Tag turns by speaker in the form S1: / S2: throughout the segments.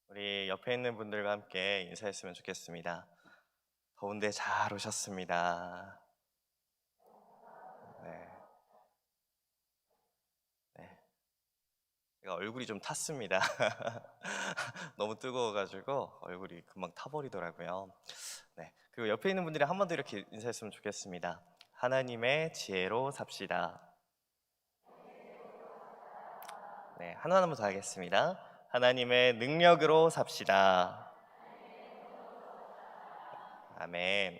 S1: 우리 옆에 있는 분들과 함께 인사했으면 좋겠습니다. 더운데 잘 오셨습니다. 네, 네. 제가 얼굴이 좀 탔습니다. 너무 뜨거워가지고 얼굴이 금방 타버리더라고요. 네, 그리고 옆에 있는 분들이 한 번 더 이렇게 인사했으면 좋겠습니다. 하나님의 지혜로 삽시다. 네, 하나만 더 하겠습니다. 하나님의 능력으로 삽시다. 아멘.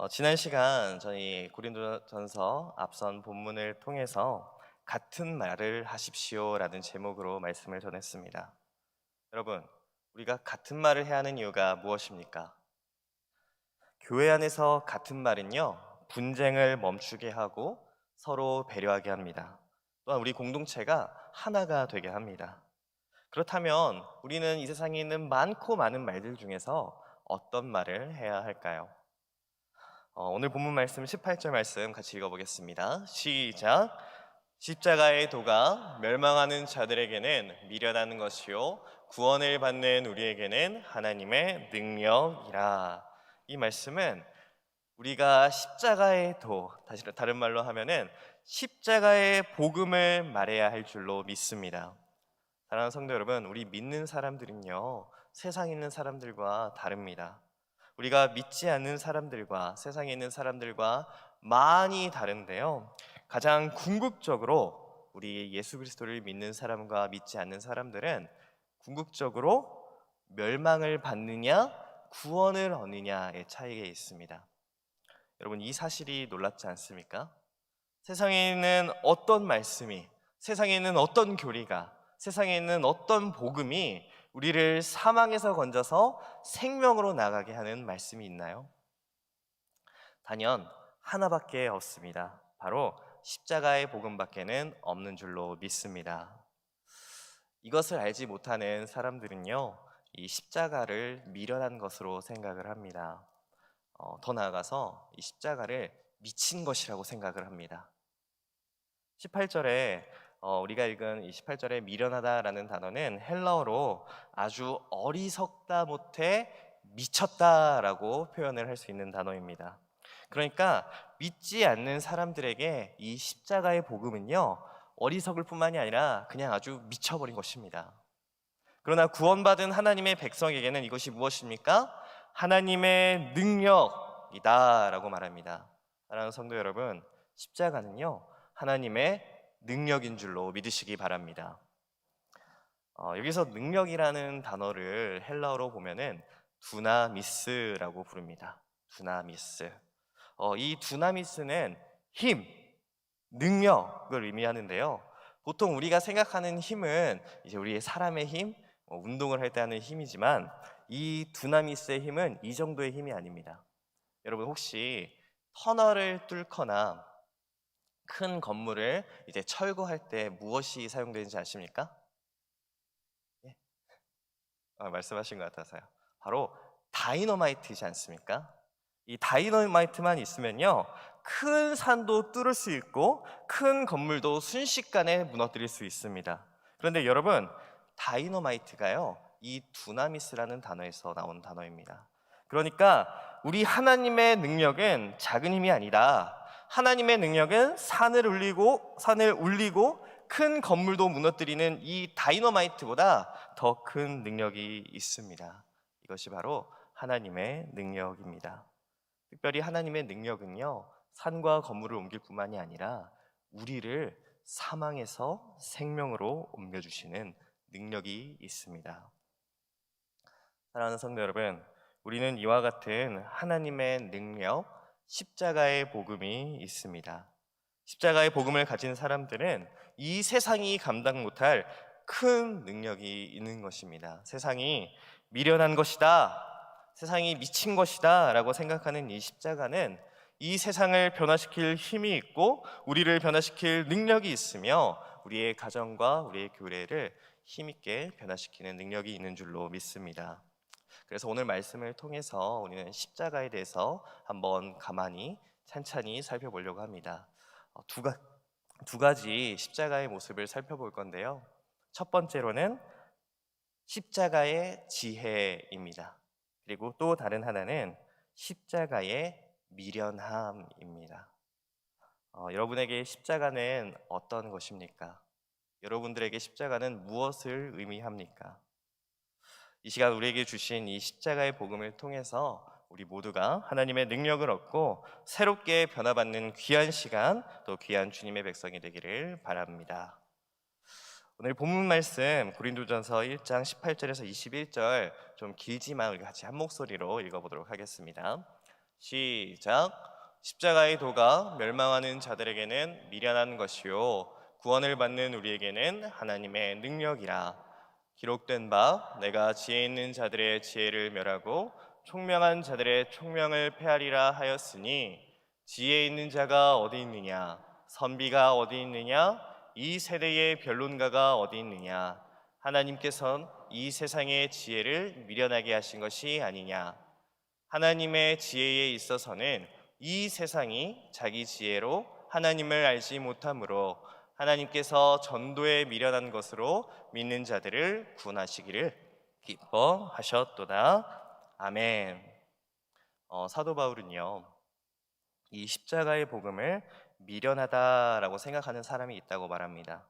S1: 지난 시간 저희 고린도전서 앞선 본문을 통해서 같은 말을 하십시오라는 제목으로 말씀을 전했습니다. 여러분, 우리가 같은 말을 해야 하는 이유가 무엇입니까? 교회 안에서 같은 말은요, 분쟁을 멈추게 하고 서로 배려하게 합니다. 또한 우리 공동체가 하나가 되게 합니다. 그렇다면 우리는 이 세상에 있는 많고 많은 말들 중에서 어떤 말을 해야 할까요? 오늘 본문 말씀 18절 말씀 같이 읽어보겠습니다. 시작. 십자가의 도가 멸망하는 자들에게는 미련한 것이요 구원을 받는 우리에게는 하나님의 능력이라. 이 말씀은 우리가 십자가의 도, 다른 말로 하면은 십자가의 복음을 말해야 할 줄로 믿습니다. 사랑하는 성도 여러분, 우리 믿는 사람들은요, 세상에 있는 사람들과 다릅니다. 우리가 믿지 않는 사람들과 세상에 있는 사람들과 많이 다른데요. 가장 궁극적으로 우리 예수 그리스도를 믿는 사람과 믿지 않는 사람들은 궁극적으로 멸망을 받느냐, 구원을 얻느냐의 차이가 있습니다. 여러분, 이 사실이 놀랍지 않습니까? 세상에 있는 어떤 말씀이, 세상에 있는 어떤 교리가, 세상에 있는 어떤 복음이 우리를 사망에서 건져서 생명으로 나가게 하는 말씀이 있나요? 단연 하나밖에 없습니다. 바로 십자가의 복음밖에는 없는 줄로 믿습니다. 이것을 알지 못하는 사람들은요, 이 십자가를 미련한 것으로 생각을 합니다. 더 나아가서 이 십자가를 미친 것이라고 생각을 합니다. 18절에 우리가 읽은 이 18절에 미련하다라는 단어는 헬라어로 아주 어리석다 못해 미쳤다라고 표현을 할 수 있는 단어입니다. 그러니까 믿지 않는 사람들에게 이 십자가의 복음은요, 어리석을 뿐만이 아니라 그냥 아주 미쳐버린 것입니다. 그러나 구원받은 하나님의 백성에게는 이것이 무엇입니까? 하나님의 능력이다라고 말합니다. 사랑하는 성도 여러분, 십자가는요, 하나님의 능력인 줄로 믿으시기 바랍니다. 여기서 능력이라는 단어를 헬라어로 보면은 두나미스라고 부릅니다. 두나미스. 이 두나미스는 힘, 능력을 의미하는데요. 보통 우리가 생각하는 힘은 이제 우리의 사람의 힘, 운동을 할 때 하는 힘이지만 이 두나미스의 힘은 이 정도의 힘이 아닙니다. 여러분 혹시 터널을 뚫거나 큰 건물을 이제 철거할 때 무엇이 사용되는지 아십니까? 예? 말씀하신 것 같아서요. 바로 다이너마이트이지 않습니까? 이 다이너마이트만 있으면요, 큰 산도 뚫을 수 있고 큰 건물도 순식간에 무너뜨릴 수 있습니다. 그런데 여러분, 다이너마이트가요, 이 두나미스라는 단어에서 나온 단어입니다. 그러니까 우리 하나님의 능력은 작은 힘이 아니다. 하나님의 능력은 산을 울리고 큰 건물도 무너뜨리는 이 다이너마이트보다 더 큰 능력이 있습니다. 이것이 바로 하나님의 능력입니다. 특별히 하나님의 능력은요, 산과 건물을 옮길 뿐만이 아니라 우리를 사망에서 생명으로 옮겨주시는 능력이 있습니다. 사랑하는 성도 여러분, 우리는 이와 같은 하나님의 능력, 십자가의 복음이 있습니다. 십자가의 복음을 가진 사람들은 이 세상이 감당 못할 큰 능력이 있는 것입니다. 세상이 미련한 것이다, 세상이 미친 것이다 라고 생각하는 이 십자가는 이 세상을 변화시킬 힘이 있고 우리를 변화시킬 능력이 있으며 우리의 가정과 우리의 교회를 힘있게 변화시키는 능력이 있는 줄로 믿습니다. 그래서 오늘 말씀을 통해서 우리는 십자가에 대해서 한번 가만히 찬찬히 살펴보려고 합니다. 두 가지 십자가의 모습을 살펴볼 건데요. 첫 번째로는 십자가의 지혜입니다. 그리고 또 다른 하나는 십자가의 미련함입니다. 여러분에게 십자가는 어떤 것입니까? 여러분들에게 십자가는 무엇을 의미합니까? 이 시간 우리에게 주신 이 십자가의 복음을 통해서 우리 모두가 하나님의 능력을 얻고 새롭게 변화받는 귀한 시간, 또 귀한 주님의 백성이 되기를 바랍니다. 오늘 본문 말씀 고린도전서 1장 18절에서 21절 좀 길지만 우리 같이 한 목소리로 읽어보도록 하겠습니다. 시작. 십자가의 도가 멸망하는 자들에게는 미련한 것이요 구원을 받는 우리에게는 하나님의 능력이라. 기록된 바 내가 지혜 있는 자들의 지혜를 멸하고 총명한 자들의 총명을 패하리라 하였으니 지혜 있는 자가 어디 있느냐 선비가 어디 있느냐 이 세대의 변론가가 어디 있느냐 하나님께서는 이 세상의 지혜를 미련하게 하신 것이 아니냐. 하나님의 지혜에 있어서는 이 세상이 자기 지혜로 하나님을 알지 못하므로 하나님께서 전도에 미련한 것으로 믿는 자들을 구원하시기를 기뻐하셨도다. 아멘. 사도 바울은요, 이 십자가의 복음을 미련하다라고 생각하는 사람이 있다고 말합니다.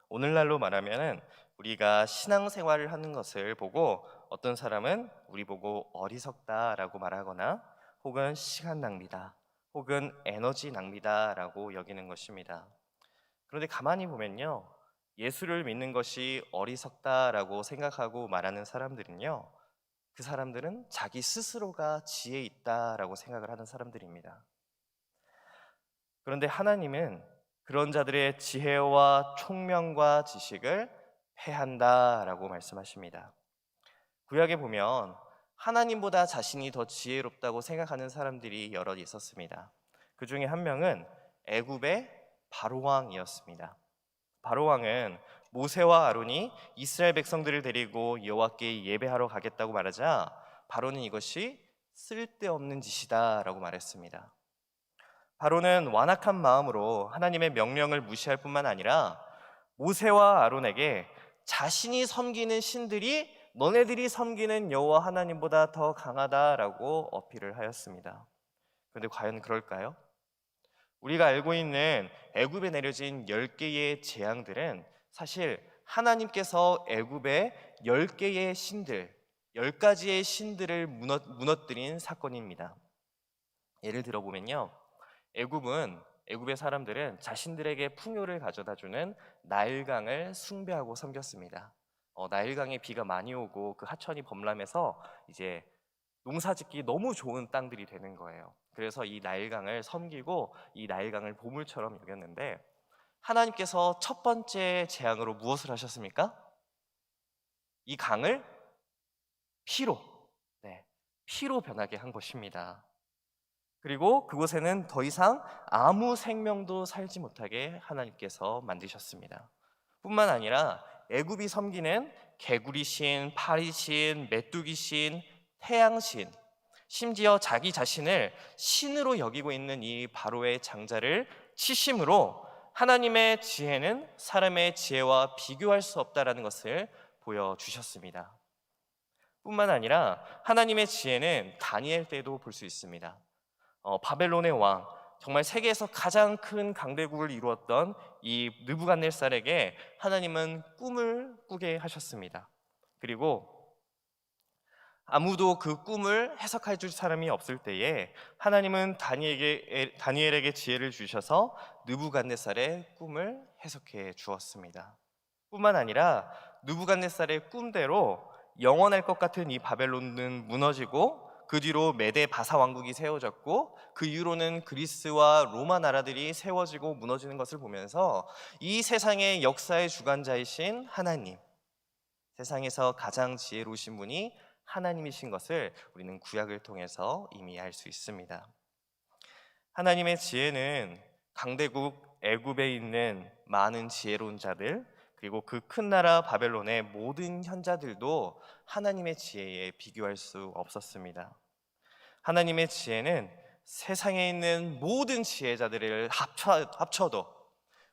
S1: 오늘날로 말하면 우리가 신앙생활을 하는 것을 보고 어떤 사람은 우리 보고 어리석다라고 말하거나 혹은 시간 낭비다 혹은 에너지 낭비다라고 여기는 것입니다. 그런데 가만히 보면요, 예수를 믿는 것이 어리석다라고 생각하고 말하는 사람들은요, 그 사람들은 자기 스스로가 지혜 있다라고 생각을 하는 사람들입니다. 그런데 하나님은 그런 자들의 지혜와 총명과 지식을 패한다라고 말씀하십니다. 구약에 보면 하나님보다 자신이 더 지혜롭다고 생각하는 사람들이 여럿 있었습니다. 그 중에 한 명은 애굽의 바로왕이었습니다. 바로왕은 모세와 아론이 이스라엘 백성들을 데리고 여호와께 예배하러 가겠다고 말하자 바로는 이것이 쓸데없는 짓이다라고 말했습니다. 바로는 완악한 마음으로 하나님의 명령을 무시할 뿐만 아니라 모세와 아론에게 자신이 섬기는 신들이 너네들이 섬기는 여호와 하나님보다 더 강하다라고 어필을 하였습니다. 그런데 과연 그럴까요? 우리가 알고 있는 애굽에 내려진 10개의 재앙들은 사실 하나님께서 애굽의 10개의 신들, 10가지의 신들을 무너뜨린 사건입니다. 예를 들어보면요, 애굽의 사람들은 자신들에게 풍요를 가져다주는 나일강을 숭배하고 섬겼습니다. 나일강에 비가 많이 오고 그 하천이 범람해서 이제 농사짓기 너무 좋은 땅들이 되는 거예요. 그래서 이 나일강을 섬기고 이 나일강을 보물처럼 여겼는데 하나님께서 첫 번째 재앙으로 무엇을 하셨습니까? 이 강을 피로, 피로 변하게 한 것입니다. 그리고 그곳에는 더 이상 아무 생명도 살지 못하게 하나님께서 만드셨습니다. 뿐만 아니라 애굽이 섬기는 개구리신, 파리신, 메뚜기신, 태양신, 심지어 자기 자신을 신으로 여기고 있는 이 바로의 장자를 치심으로 하나님의 지혜는 사람의 지혜와 비교할 수 없다라는 것을 보여주셨습니다. 뿐만 아니라 하나님의 지혜는 다니엘 때도 볼 수 있습니다. 바벨론의 왕, 정말 세계에서 가장 큰 강대국을 이루었던 이 느부갓네살에게 하나님은 꿈을 꾸게 하셨습니다. 그리고 아무도 그 꿈을 해석해 줄 사람이 없을 때에 하나님은 다니엘에게 지혜를 주셔서 느부갓네살의 꿈을 해석해 주었습니다. 뿐만 아니라 느부갓네살의 꿈대로 영원할 것 같은 이 바벨론은 무너지고 그 뒤로 메데 바사 왕국이 세워졌고 그 이후로는 그리스와 로마 나라들이 세워지고 무너지는 것을 보면서 이 세상의 역사의 주관자이신 하나님, 세상에서 가장 지혜로우신 분이 하나님이신 것을 우리는 구약을 통해서 이미 알 수 있습니다. 하나님의 지혜는 강대국 애굽에 있는 많은 지혜로운 자들, 그리고 그 큰 나라 바벨론의 모든 현자들도 하나님의 지혜에 비교할 수 없었습니다. 하나님의 지혜는 세상에 있는 모든 지혜자들을 합쳐도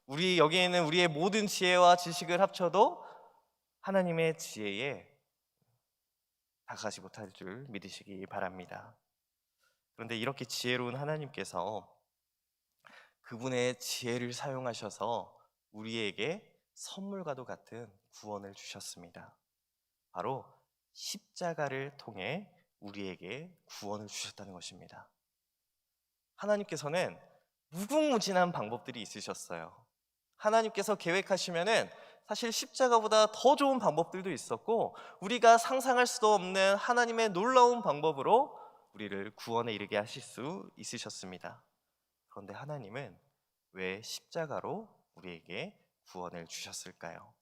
S1: 우리 여기에 있는 우리의 모든 지혜와 지식을 합쳐도 하나님의 지혜에 다가가지 못할 줄 믿으시기 바랍니다. 그런데 이렇게 지혜로운 하나님께서 그분의 지혜를 사용하셔서 우리에게 선물과도 같은 구원을 주셨습니다. 바로 십자가를 통해 우리에게 구원을 주셨다는 것입니다. 하나님께서는 무궁무진한 방법들이 있으셨어요. 하나님께서 계획하시면은 사실 십자가보다 더 좋은 방법들도 있었고, 우리가 상상할 수도 없는 하나님의 놀라운 방법으로 우리를 구원에 이르게 하실 수 있으셨습니다. 그런데 하나님은 왜 십자가로 우리에게 구원을 주셨을까요?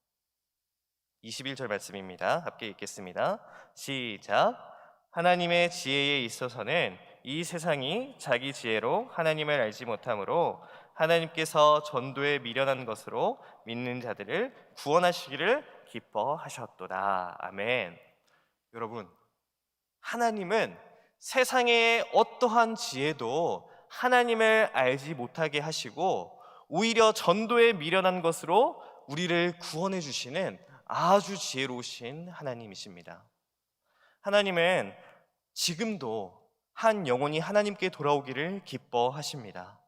S1: 21절 말씀입니다. 함께 읽겠습니다. 시작. 하나님의 지혜에 있어서는 이 세상이 자기 지혜로 하나님을 알지 못하므로 하나님께서 전도에 미련한 것으로 믿는 자들을 구원하시기를 기뻐하셨도다. 아멘. 여러분, 하나님은 세상의 어떠한 지혜도 하나님을 알지 못하게 하시고 오히려 전도에 미련한 것으로 우리를 구원해 주시는 아주 지혜로우신 하나님이십니다. 하나님은 지금도 한 영혼이 하나님께 돌아오기를 기뻐하십니다.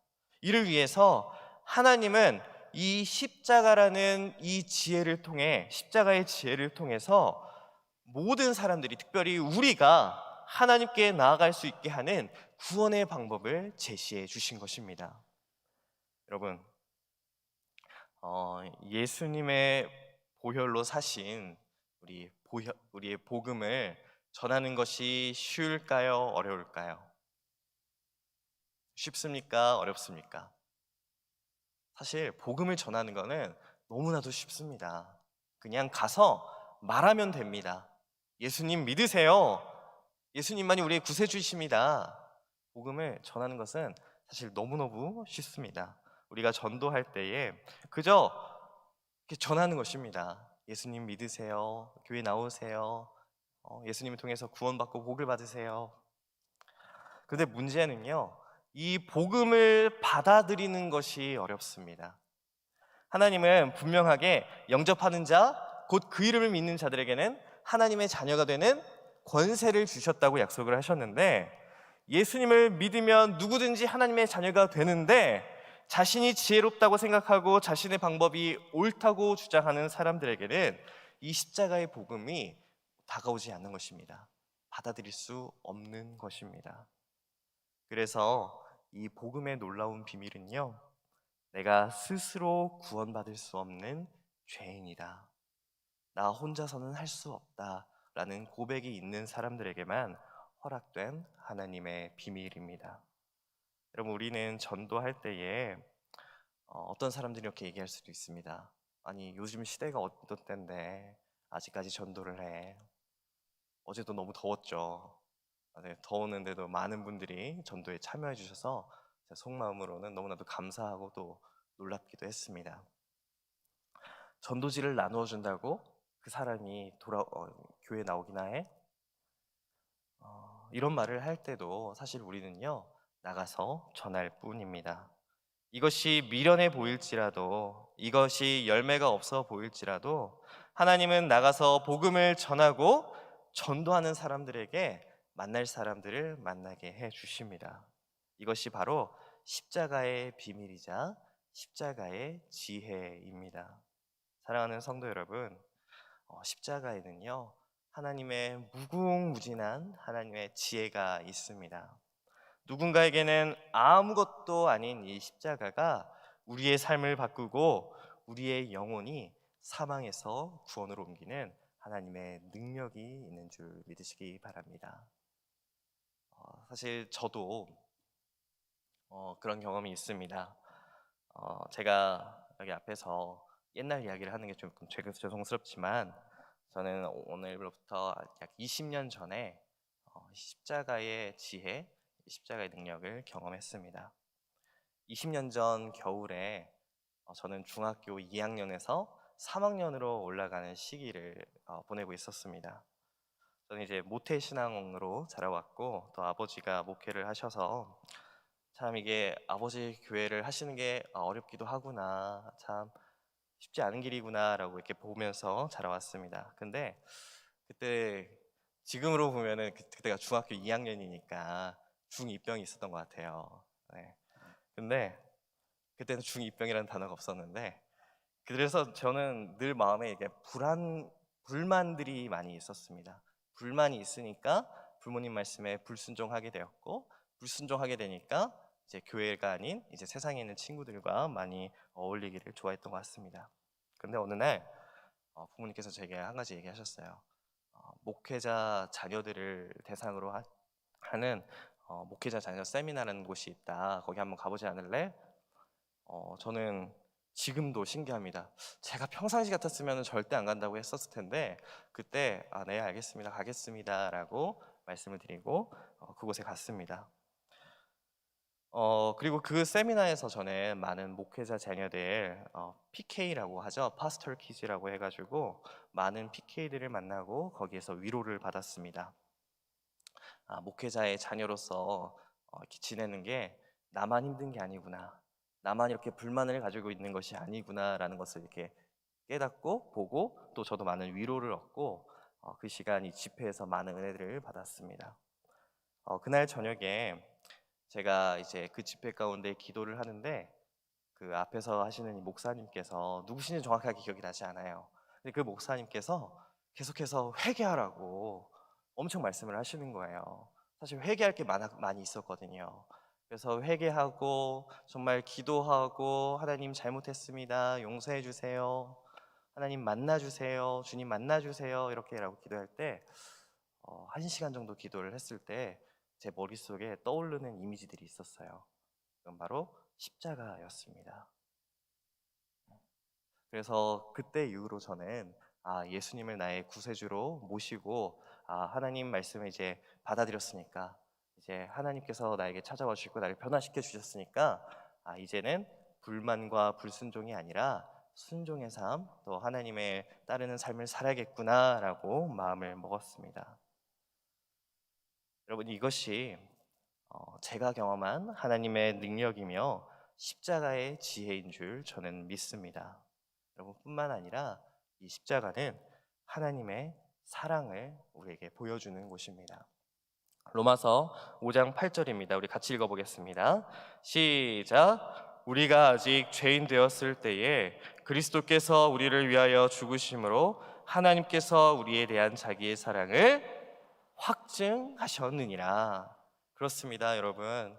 S1: 이를 위해서 하나님은 이 십자가라는 이 지혜를 통해, 십자가의 지혜를 통해서 모든 사람들이, 특별히 우리가 하나님께 나아갈 수 있게 하는 구원의 방법을 제시해 주신 것입니다. 여러분, 예수님의 보혈로 사신 우리의 복음을 전하는 것이 쉬울까요? 어려울까요? 쉽습니까? 어렵습니까? 사실 복음을 전하는 것은 너무나도 쉽습니다. 그냥 가서 말하면 됩니다. 예수님 믿으세요. 예수님만이 우리의 구세주이십니다. 복음을 전하는 것은 사실 너무너무 쉽습니다. 우리가 전도할 때에 그저 이렇게 전하는 것입니다. 예수님 믿으세요. 교회 나오세요. 예수님을 통해서 구원받고 복을 받으세요. 그런데 문제는요, 이 복음을 받아들이는 것이 어렵습니다. 하나님은 분명하게 영접하는 자, 곧 그 이름을 믿는 자들에게는 하나님의 자녀가 되는 권세를 주셨다고 약속을 하셨는데, 예수님을 믿으면 누구든지 하나님의 자녀가 되는데 자신이 지혜롭다고 생각하고 자신의 방법이 옳다고 주장하는 사람들에게는 이 십자가의 복음이 다가오지 않는 것입니다. 받아들일 수 없는 것입니다. 그래서 이 복음의 놀라운 비밀은요, 내가 스스로 구원받을 수 없는 죄인이다, 나 혼자서는 할 수 없다 라는 고백이 있는 사람들에게만 허락된 하나님의 비밀입니다. 여러분, 우리는 전도할 때에 어떤 사람들이 이렇게 얘기할 수도 있습니다. 아니, 요즘 시대가 어떤 때인데 아직까지 전도를 해. 어제도 너무 더웠죠. 네, 더웠는데도 많은 분들이 전도에 참여해 주셔서 제 속마음으로는 너무나도 감사하고 또 놀랍기도 했습니다. 전도지를 나누어 준다고 그 사람이 교회에 나오기나 해? 이런 말을 할 때도 사실 우리는요, 나가서 전할 뿐입니다. 이것이 미련해 보일지라도, 이것이 열매가 없어 보일지라도 하나님은 나가서 복음을 전하고 전도하는 사람들에게 만날 사람들을 만나게 해 주십니다. 이것이 바로 십자가의 비밀이자 십자가의 지혜입니다. 사랑하는 성도 여러분, 십자가에는요, 하나님의 무궁무진한 하나님의 지혜가 있습니다. 누군가에게는 아무것도 아닌 이 십자가가 우리의 삶을 바꾸고 우리의 영혼이 사망에서 구원으로 옮기는 하나님의 능력이 있는 줄 믿으시기 바랍니다. 사실 저도 그런 경험이 있습니다. 제가 여기 앞에서 옛날 이야기를 하는 게 좀 죄송스럽지만, 저는 오늘로부터 약 20년 전에 십자가의 지혜, 십자가의 능력을 경험했습니다. 20년 전 겨울에 저는 중학교 2학년에서 3학년으로 올라가는 시기를 보내고 있었습니다. 저는 이제 모태 신앙으로 자라왔고, 또 아버지가 목회를 하셔서 참 이게 아버지 교회를 하시는 게 어렵기도 하구나, 참 쉽지 않은 길이구나 라고 이렇게 보면서 자라왔습니다. 근데 그때 지금으로 보면은 그때가 중학교 2학년이니까 중2병이 있었던 것 같아요. 네. 근데 그때는 중2병이라는 단어가 없었는데, 그래서 저는 늘 마음에 이게 불만들이 많이 있었습니다. 불만이 있으니까 부모님 말씀에 불순종하게 되었고, 불순종하게 되니까 이제 교회가 아닌 이제 세상에 있는 친구들과 많이 어울리기를 좋아했던 것 같습니다. 근데 어느 날 부모님께서 제게 한 가지 얘기하셨어요. 목회자 자녀들을 대상으로 하는 목회자 자녀 세미나라는 곳이 있다. 거기 한번 가보지 않을래? 저는 지금도 신기합니다. 제가 평상시 같았으면 절대 안 간다고 했었을 텐데, 그때 네, 알겠습니다, 가겠습니다라고 말씀을 드리고 그곳에 갔습니다. 그리고 그 세미나에서 저는 많은 목회자 자녀들 PK라고 하죠. 파스터 키즈라고 해가지고 많은 PK들을 만나고 거기에서 위로를 받았습니다. 목회자의 자녀로서 이렇게 지내는 게 나만 힘든 게 아니구나, 나만 이렇게 불만을 가지고 있는 것이 아니구나라는 것을 이렇게 깨닫고 보고, 또 저도 많은 위로를 얻고 그 시간 이 집회에서 많은 은혜들을 받았습니다. 그날 저녁에 제가 이제 그 집회 가운데 기도를 하는데, 그 앞에서 하시는 이 목사님께서 누구신지 정확하게 기억이 나지 않아요. 근데 그 목사님께서 계속해서 회개하라고 엄청 말씀을 하시는 거예요. 사실 회개할 게 많이 있었거든요. 그래서 회개하고 정말 기도하고, 하나님 잘못했습니다, 용서해 주세요, 하나님 만나 주세요, 주님 만나 주세요, 이렇게라고 기도할 때 1시간 정도 기도를 했을 때 제 머릿속에 떠오르는 이미지들이 있었어요. 그건 바로 십자가였습니다. 그래서 그때 이후로 저는 예수님을 나의 구세주로 모시고, 하나님 말씀을 이제 받아들였으니까, 이제 하나님께서 나에게 찾아와 주시고 나를 변화시켜 주셨으니까, 이제는 불만과 불순종이 아니라 순종의 삶, 또 하나님의 따르는 삶을 살아야겠구나라고 마음을 먹었습니다. 여러분, 이것이 제가 경험한 하나님의 능력이며 십자가의 지혜인 줄 저는 믿습니다. 여러분뿐만 아니라 이 십자가는 하나님의 사랑을 우리에게 보여주는 곳입니다. 로마서 5장 8절입니다. 우리 같이 읽어보겠습니다. 시작. 우리가 아직 죄인 되었을 때에 그리스도께서 우리를 위하여 죽으심으로 하나님께서 우리에 대한 자기의 사랑을 확증하셨느니라. 그렇습니다, 여러분.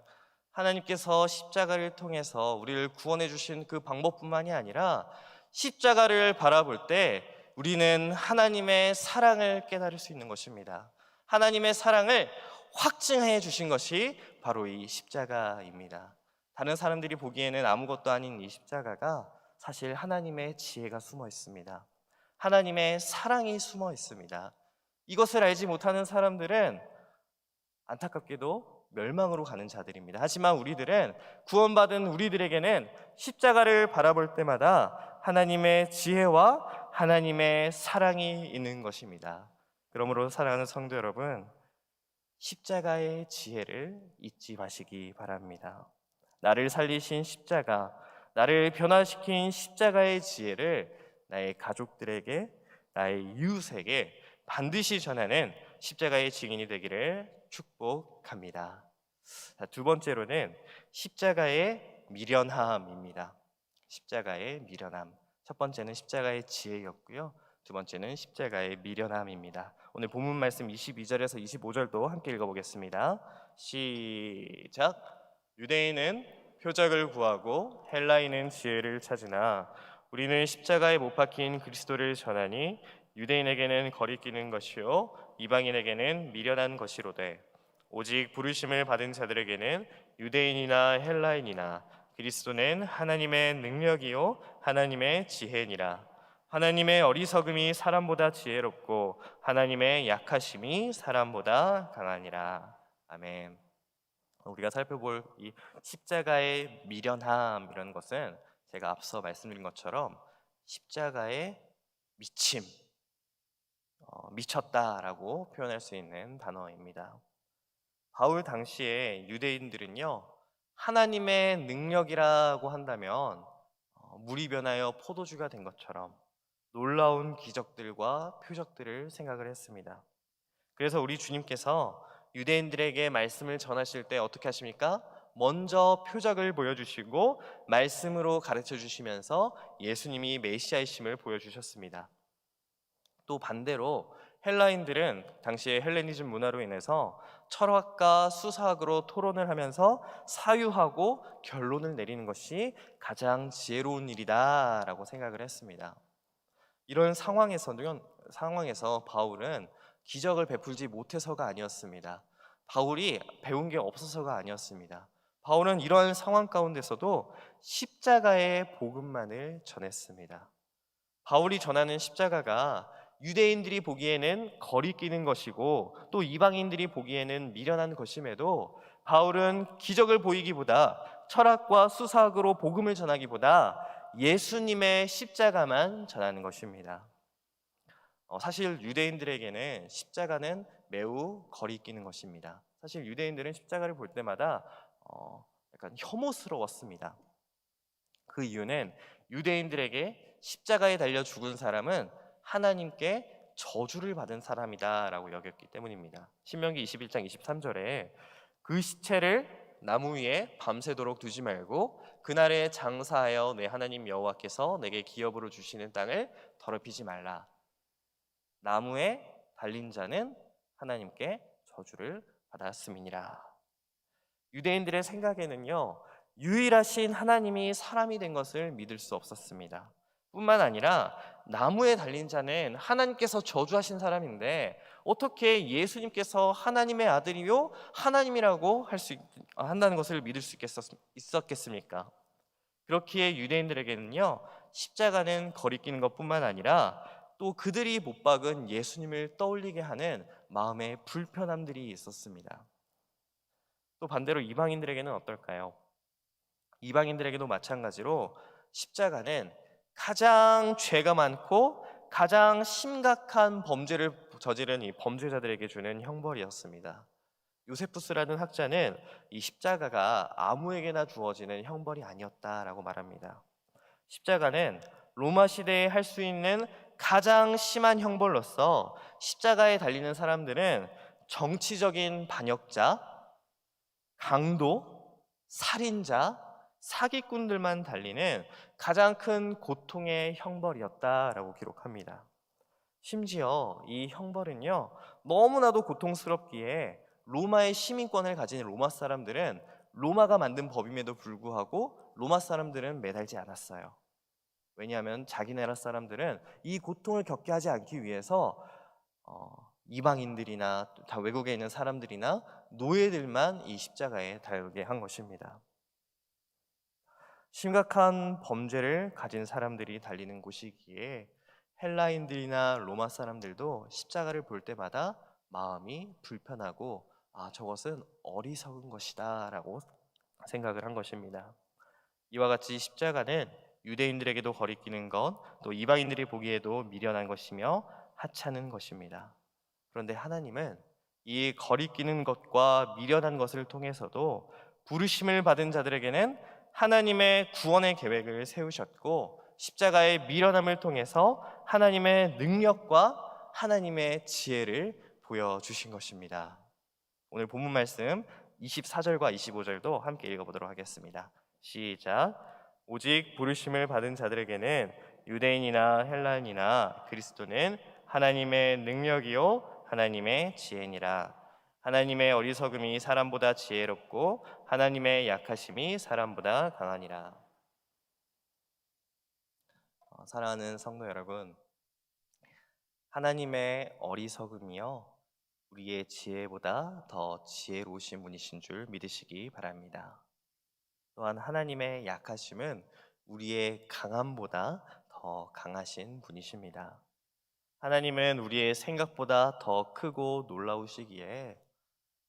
S1: 하나님께서 십자가를 통해서 우리를 구원해 주신 그 방법뿐만이 아니라, 십자가를 바라볼 때 우리는 하나님의 사랑을 깨달을 수 있는 것입니다. 하나님의 사랑을 확증해 주신 것이 바로 이 십자가입니다. 다른 사람들이 보기에는 아무것도 아닌 이 십자가가 사실 하나님의 지혜가 숨어 있습니다. 하나님의 사랑이 숨어 있습니다. 이것을 알지 못하는 사람들은 안타깝게도 멸망으로 가는 자들입니다. 하지만 우리들은, 구원받은 우리들에게는 십자가를 바라볼 때마다 하나님의 지혜와 하나님의 사랑이 있는 것입니다. 그러므로 사랑하는 성도 여러분, 십자가의 지혜를 잊지 마시기 바랍니다. 나를 살리신 십자가, 나를 변화시킨 십자가의 지혜를 나의 가족들에게, 나의 이웃에게 반드시 전하는 십자가의 증인이 되기를 축복합니다. 두 번째로는 십자가의 미련함입니다. 십자가의 미련함. 첫 번째는 십자가의 지혜였고요. 두 번째는 십자가의 미련함입니다. 오늘 본문 말씀 22절에서 25절도 함께 읽어보겠습니다. 시작. 유대인은 표적을 구하고 헬라인은 지혜를 찾으나 우리는 십자가에 못 박힌 그리스도를 전하니 유대인에게는 거리끼는 것이요 이방인에게는 미련한 것이로되 오직 부르심을 받은 자들에게는 유대인이나 헬라인이나 그리스도는 하나님의 능력이요 하나님의 지혜니라. 하나님의 어리석음이 사람보다 지혜롭고 하나님의 약하심이 사람보다 강하니라. 아멘. 우리가 살펴볼 이 십자가의 미련함, 이런 것은 제가 앞서 말씀드린 것처럼 십자가의 미침, 미쳤다라고 표현할 수 있는 단어입니다. 바울 당시에 유대인들은요, 하나님의 능력이라고 한다면 물이 변하여 포도주가 된 것처럼 놀라운 기적들과 표적들을 생각을 했습니다. 그래서 우리 주님께서 유대인들에게 말씀을 전하실 때 어떻게 하십니까? 먼저 표적을 보여주시고 말씀으로 가르쳐 주시면서 예수님이 메시아이심을 보여주셨습니다. 또 반대로 헬라인들은 당시의 헬레니즘 문화로 인해서 철학과 수사학으로 토론을 하면서 사유하고 결론을 내리는 것이 가장 지혜로운 일이다라고 생각을 했습니다. 이런 상황에서 바울은 기적을 베풀지 못해서가 아니었습니다. 바울이 배운 게 없어서가 아니었습니다. 바울은 이러한 상황 가운데서도 십자가의 복음만을 전했습니다. 바울이 전하는 십자가가 유대인들이 보기에는 거리끼는 것이고 또 이방인들이 보기에는 미련한 것임에도 바울은 기적을 보이기보다 철학과 수사학으로 복음을 전하기보다 예수님의 십자가만 전하는 것입니다. 사실 유대인들에게는 십자가는 매우 거리끼는 것입니다. 사실 유대인들은 십자가를 볼 때마다 약간 혐오스러웠습니다. 그 이유는 유대인들에게 십자가에 달려 죽은 사람은 하나님께 저주를 받은 사람이다라고 여겼기 때문입니다. 신명기 21장 23절에 그 시체를 나무 위에 밤새도록 두지 말고 그날에 장사하여 내 하나님 여호와께서 내게 기업으로 주시는 땅을 더럽히지 말라. 나무에 달린 자는 하나님께 저주를 받았음이니라. 유대인들의 생각에는요, 유일하신 하나님이 사람이 된 것을 믿을 수 없었습니다. 뿐만 아니라 나무에 달린 자는 하나님께서 저주하신 사람인데 어떻게 예수님께서 하나님의 아들이요 하나님이라고 한다는 것을 믿을 수 있었겠습니까? 그렇기에 유대인들에게는요, 십자가는 거리끼는 것뿐만 아니라 또 그들이 못 박은 예수님을 떠올리게 하는 마음의 불편함들이 있었습니다. 또 반대로 이방인들에게는 어떨까요? 이방인들에게도 마찬가지로 십자가는 가장 죄가 많고 가장 심각한 범죄를 저지른 이 범죄자들에게 주는 형벌이었습니다. 요세푸스라는 학자는 이 십자가가 아무에게나 주어지는 형벌이 아니었다라고 말합니다. 십자가는 로마 시대에 할 수 있는 가장 심한 형벌로서 십자가에 달리는 사람들은 정치적인 반역자, 강도, 살인자, 사기꾼들만 달리는 가장 큰 고통의 형벌이었다라고 기록합니다. 심지어 이 형벌은요, 너무나도 고통스럽기에 로마의 시민권을 가진 로마 사람들은 로마가 만든 법임에도 불구하고 로마 사람들은 매달지 않았어요. 왜냐하면 자기 나라 사람들은 이 고통을 겪게 하지 않기 위해서 이방인들이나 다 외국에 있는 사람들이나 노예들만 이 십자가에 달게 한 것입니다. 심각한 범죄를 가진 사람들이 달리는 곳이기에 헬라인들이나 로마 사람들도 십자가를 볼 때마다 마음이 불편하고 저것은 어리석은 것이다 라고 생각을 한 것입니다. 이와 같이 십자가는 유대인들에게도 거리끼는 것, 또 이방인들이 보기에도 미련한 것이며 하찮은 것입니다. 그런데 하나님은 이 거리끼는 것과 미련한 것을 통해서도 부르심을 받은 자들에게는 하나님의 구원의 계획을 세우셨고 십자가의 미련함을 통해서 하나님의 능력과 하나님의 지혜를 보여주신 것입니다. 오늘 본문 말씀 24절과 25절도 함께 읽어보도록 하겠습니다. 시작. 오직 부르심을 받은 자들에게는 유대인이나 헬라인이나 그리스도는 하나님의 능력이요 하나님의 지혜니라. 하나님의 어리석음이 사람보다 지혜롭고 하나님의 약하심이 사람보다 강하니라. 사랑하는 성도 여러분, 하나님의 어리석음이요 우리의 지혜보다 더 지혜로우신 분이신 줄 믿으시기 바랍니다. 또한 하나님의 약하심은 우리의 강함보다 더 강하신 분이십니다. 하나님은 우리의 생각보다 더 크고 놀라우시기에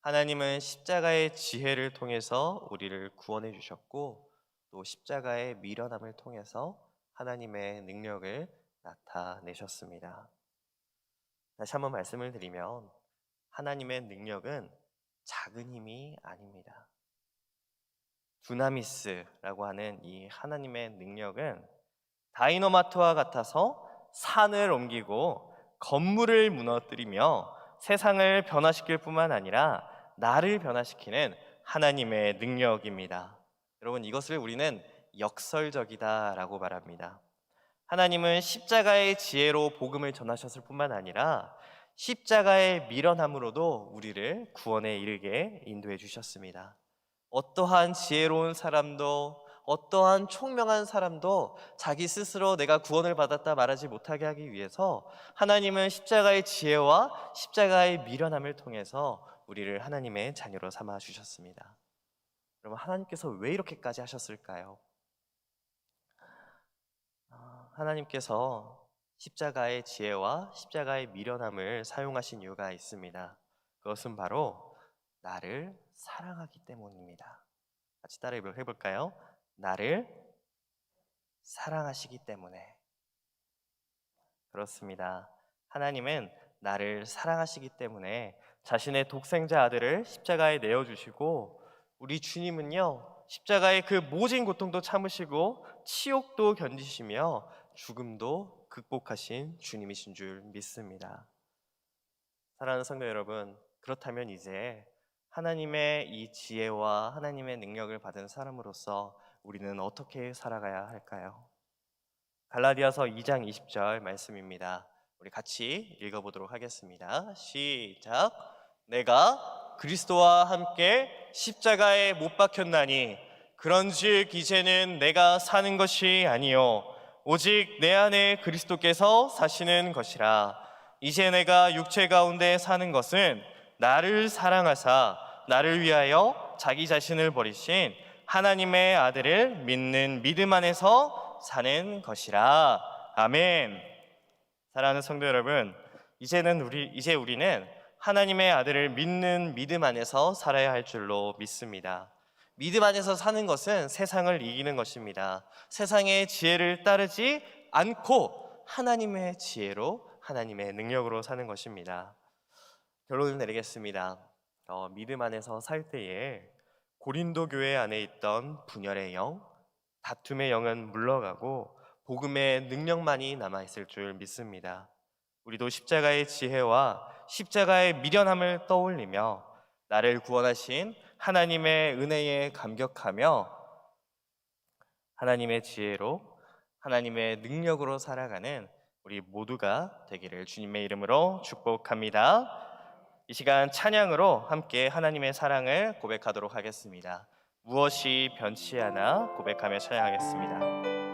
S1: 하나님은 십자가의 지혜를 통해서 우리를 구원해 주셨고 또 십자가의 미련함을 통해서 하나님의 능력을 나타내셨습니다. 다시 한번 말씀을 드리면 하나님의 능력은 작은 힘이 아닙니다. 두나미스라고 하는 이 하나님의 능력은 다이너마트와 같아서 산을 옮기고 건물을 무너뜨리며 세상을 변화시킬 뿐만 아니라 나를 변화시키는 하나님의 능력입니다. 여러분, 이것을 우리는 역설적이다라고 말합니다. 하나님은 십자가의 지혜로 복음을 전하셨을 뿐만 아니라 십자가의 미련함으로도 우리를 구원에 이르게 인도해 주셨습니다. 어떠한 지혜로운 사람도, 어떠한 총명한 사람도 자기 스스로 내가 구원을 받았다 말하지 못하게 하기 위해서 하나님은 십자가의 지혜와 십자가의 미련함을 통해서 우리를 하나님의 자녀로 삼아 주셨습니다. 여러분, 하나님께서 왜 이렇게까지 하셨을까요? 하나님께서 십자가의 지혜와 십자가의 미련함을 사용하신 이유가 있습니다. 그것은 바로 나를 사랑하기 때문입니다. 같이 따라 해볼까요? 나를 사랑하시기 때문에. 그렇습니다. 하나님은 나를 사랑하시기 때문에 자신의 독생자 아들을 십자가에 내어주시고, 우리 주님은요, 십자가의 그 모진 고통도 참으시고 치욕도 견디시며 죽음도 극복하신 주님이신 줄 믿습니다. 사랑하는 성도 여러분, 그렇다면 이제 하나님의 이 지혜와 하나님의 능력을 받은 사람으로서 우리는 어떻게 살아가야 할까요? 갈라디아서 2장 20절 말씀입니다. 우리 같이 읽어보도록 하겠습니다. 시작. 내가 그리스도와 함께 십자가에 못 박혔나니 그런즉 이제는 내가 사는 것이 아니요 오직 내 안에 그리스도께서 사시는 것이라. 이제 내가 육체 가운데 사는 것은 나를 사랑하사 나를 위하여 자기 자신을 버리신 하나님의 아들을 믿는 믿음 안에서 사는 것이라. 아멘. 사랑하는 성도 여러분, 이제 우리는 하나님의 아들을 믿는 믿음 안에서 살아야 할 줄로 믿습니다. 믿음 안에서 사는 것은 세상을 이기는 것입니다. 세상의 지혜를 따르지 않고 하나님의 지혜로, 하나님의 능력으로 사는 것입니다. 결론을 내리겠습니다. 믿음 안에서 살 때에 고린도 교회 안에 있던 분열의 영, 다툼의 영은 물러가고 복음의 능력만이 남아있을 줄 믿습니다. 우리도 십자가의 지혜와 십자가의 미련함을 떠올리며 나를 구원하신 하나님의 은혜에 감격하며 하나님의 지혜로, 하나님의 능력으로 살아가는 우리 모두가 되기를 주님의 이름으로 축복합니다. 이 시간 찬양으로 함께 하나님의 사랑을 고백하도록 하겠습니다. 무엇이 변치 않아 고백하며 찬양하겠습니다.